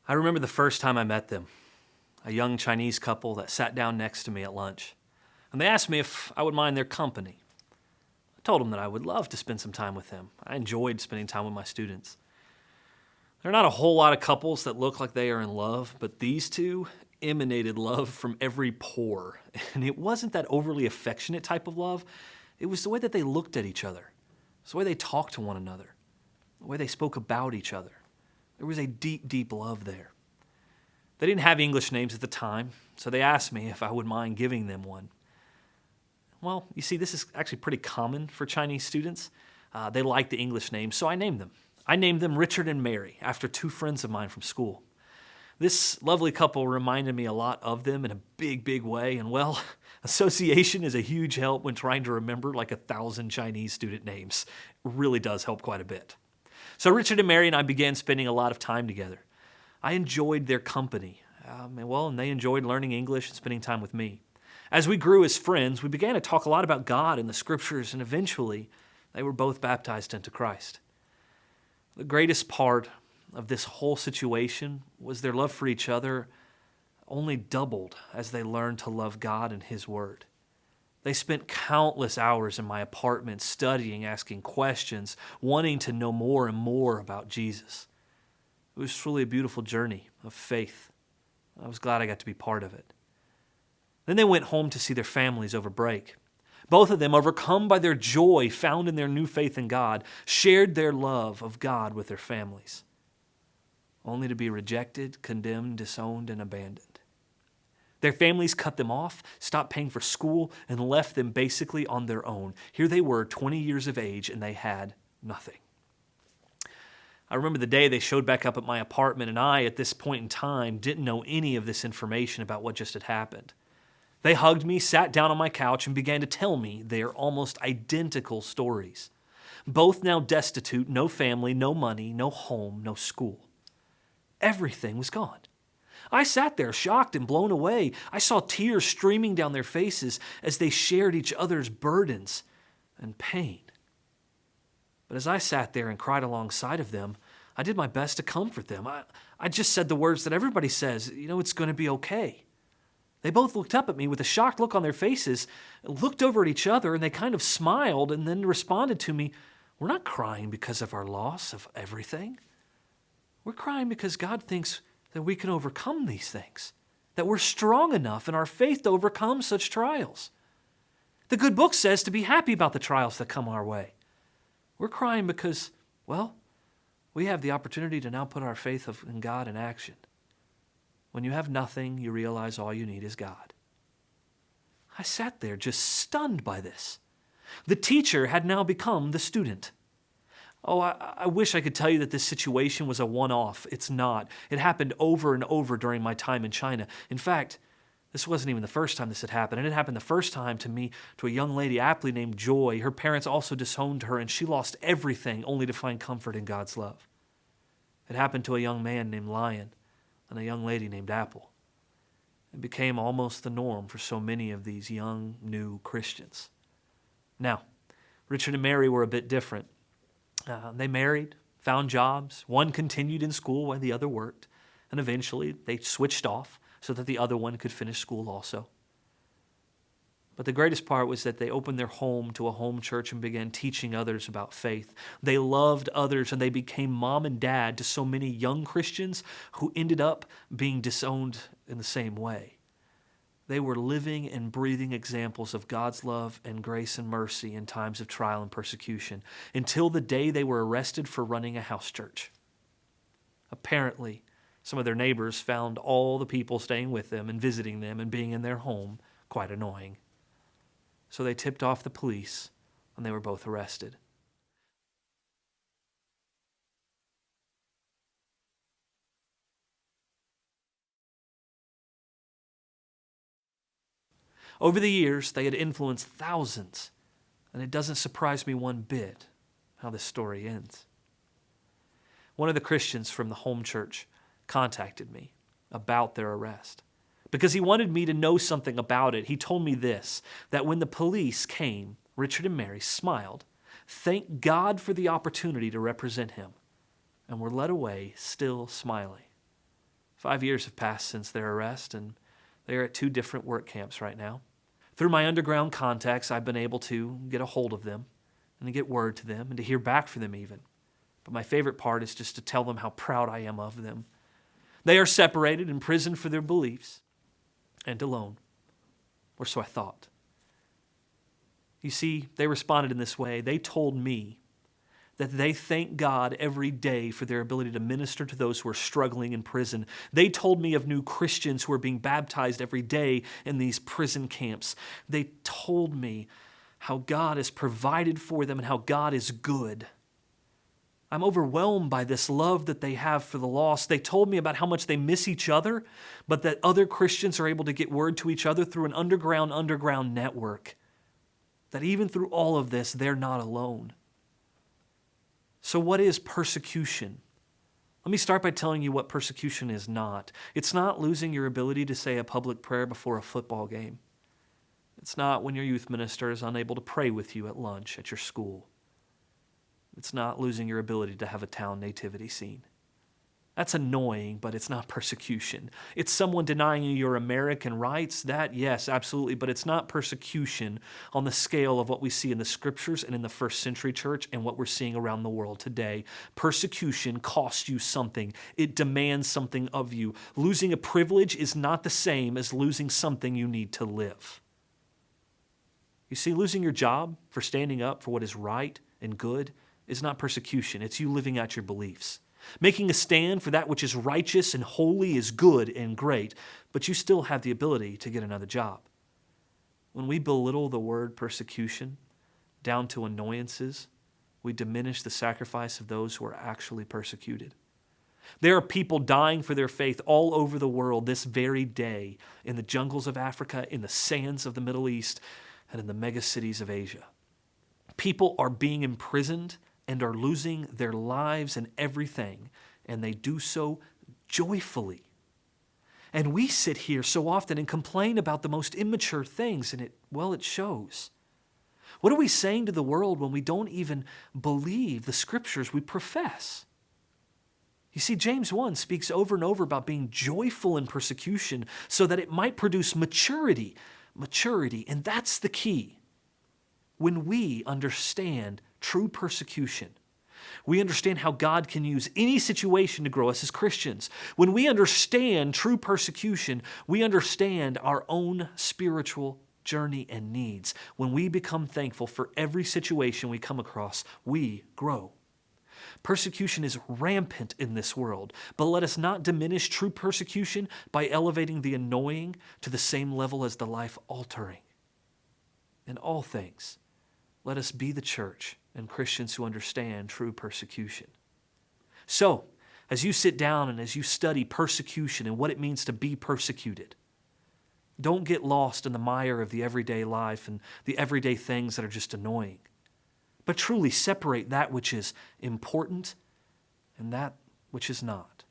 I remember the first time I met them, a young Chinese couple that sat down next to me at lunch. And they asked me if I would mind their company. I told them that I would love to spend some time with them. I enjoyed spending time with my students. There are not a whole lot of couples that look like they are in love, but these two emanated love from every pore. And it wasn't that overly affectionate type of love. It was the way that they looked at each other. It's the way they talked to one another. The way they spoke about each other. There was a deep, deep love there. They didn't have English names at the time, so they asked me if I would mind giving them one. Well, you see, this is actually pretty common for Chinese students. They like the English names, so I named them. I named them Richard and Mary, after two friends of mine from school. This lovely couple reminded me a lot of them in a big, big way, and well, association is a huge help when trying to remember like 1,000 Chinese student names. It really does help quite a bit. So Richard and Mary and I began spending a lot of time together. I enjoyed their company, and they enjoyed learning English and spending time with me. As we grew as friends, we began to talk a lot about God and the Scriptures, and eventually they were both baptized into Christ. The greatest part of this whole situation was their love for each other only doubled as they learned to love God and His Word. They spent countless hours in my apartment studying, asking questions, wanting to know more and more about Jesus. It was truly a beautiful journey of faith. I was glad I got to be part of it. Then they went home to see their families over break. Both of them, overcome by their joy found in their new faith in God, shared their love of God with their families, only to be rejected, condemned, disowned, and abandoned. Their families cut them off, stopped paying for school, and left them basically on their own. Here they were, 20 years of age, and they had nothing. I remember the day they showed back up at my apartment, and I, at this point in time, didn't know any of this information about what just had happened. They hugged me, sat down on my couch, and began to tell me their almost identical stories. Both now destitute, no family, no money, no home, no school. Everything was gone. I sat there shocked and blown away. I saw tears streaming down their faces as they shared each other's burdens and pain. But as I sat there and cried alongside of them, I did my best to comfort them. I just said the words that everybody says, it's going to be okay. They both looked up at me with a shocked look on their faces, looked over at each other, and they kind of smiled and then responded to me, "We're not crying because of our loss of everything. We're crying because God thinks that we can overcome these things, that we're strong enough in our faith to overcome such trials. The good book says to be happy about the trials that come our way. We're crying because, we have the opportunity to now put our faith in God in action. When you have nothing, you realize all you need is God." I sat there just stunned by this. The teacher had now become the student. I wish I could tell you that this situation was a one-off. It's not. It happened over and over during my time in China. In fact, this wasn't even the first time this had happened. And it happened the first time to a young lady aptly named Joy. Her parents also disowned her, and she lost everything only to find comfort in God's love. It happened to a young man named Lion and a young lady named Apple. It became almost the norm for so many of these young, new Christians. Now, Richard and Mary were a bit different. They married, found jobs. One continued in school while the other worked. And eventually they switched off so that the other one could finish school also. But the greatest part was that they opened their home to a home church and began teaching others about faith. They loved others, and they became mom and dad to so many young Christians who ended up being disowned in the same way. They were living and breathing examples of God's love and grace and mercy in times of trial and persecution, until the day they were arrested for running a house church. Apparently, some of their neighbors found all the people staying with them and visiting them and being in their home quite annoying. So they tipped off the police, and they were both arrested. Over the years, they had influenced thousands, and it doesn't surprise me one bit how this story ends. One of the Christians from the home church contacted me about their arrest because he wanted me to know something about it. He told me this, that when the police came, Richard and Mary smiled, thanked God for the opportunity to represent him, and were led away still smiling. 5 years have passed since their arrest, and they are at 2 different work camps right now. Through my underground contacts, I've been able to get a hold of them and to get word to them and to hear back from them even. But my favorite part is just to tell them how proud I am of them. They are separated, imprisoned for their beliefs, and alone. Or so I thought. You see, they responded in this way. They told me that they thank God every day for their ability to minister to those who are struggling in prison. They told me of new Christians who are being baptized every day in these prison camps. They told me how God has provided for them and how God is good. I'm overwhelmed by this love that they have for the lost. They told me about how much they miss each other, but that other Christians are able to get word to each other through an underground network. That even through all of this, they're not alone. So what is persecution? Let me start by telling you what persecution is not. It's not losing your ability to say a public prayer before a football game. It's not when your youth minister is unable to pray with you at lunch at your school. It's not losing your ability to have a town nativity scene. That's annoying, but it's not persecution. It's someone denying you your American rights. That, yes, absolutely, but it's not persecution on the scale of what we see in the scriptures and in the first century church and what we're seeing around the world today. Persecution costs you something. It demands something of you. Losing a privilege is not the same as losing something you need to live. You see, losing your job for standing up for what is right and good is not persecution. It's you living out your beliefs. Making a stand for that which is righteous and holy is good and great, but you still have the ability to get another job. When we belittle the word persecution down to annoyances, we diminish the sacrifice of those who are actually persecuted. There are people dying for their faith all over the world this very day, in the jungles of Africa, in the sands of the Middle East, and in the megacities of Asia. People are being imprisoned and are losing their lives and everything, and they do so joyfully. And we sit here so often and complain about the most immature things, and it shows. What are we saying to the world when we don't even believe the scriptures we profess? You see, James 1 speaks over and over about being joyful in persecution so that it might produce maturity, and that's the key. When we understand true persecution, we understand how God can use any situation to grow us as Christians. When we understand true persecution, we understand our own spiritual journey and needs. When we become thankful for every situation we come across, we grow. Persecution is rampant in this world, but let us not diminish true persecution by elevating the annoying to the same level as the life-altering. In all things, let us be the church and Christians who understand true persecution. So, as you sit down and as you study persecution and what it means to be persecuted, don't get lost in the mire of the everyday life and the everyday things that are just annoying, but truly separate that which is important and that which is not.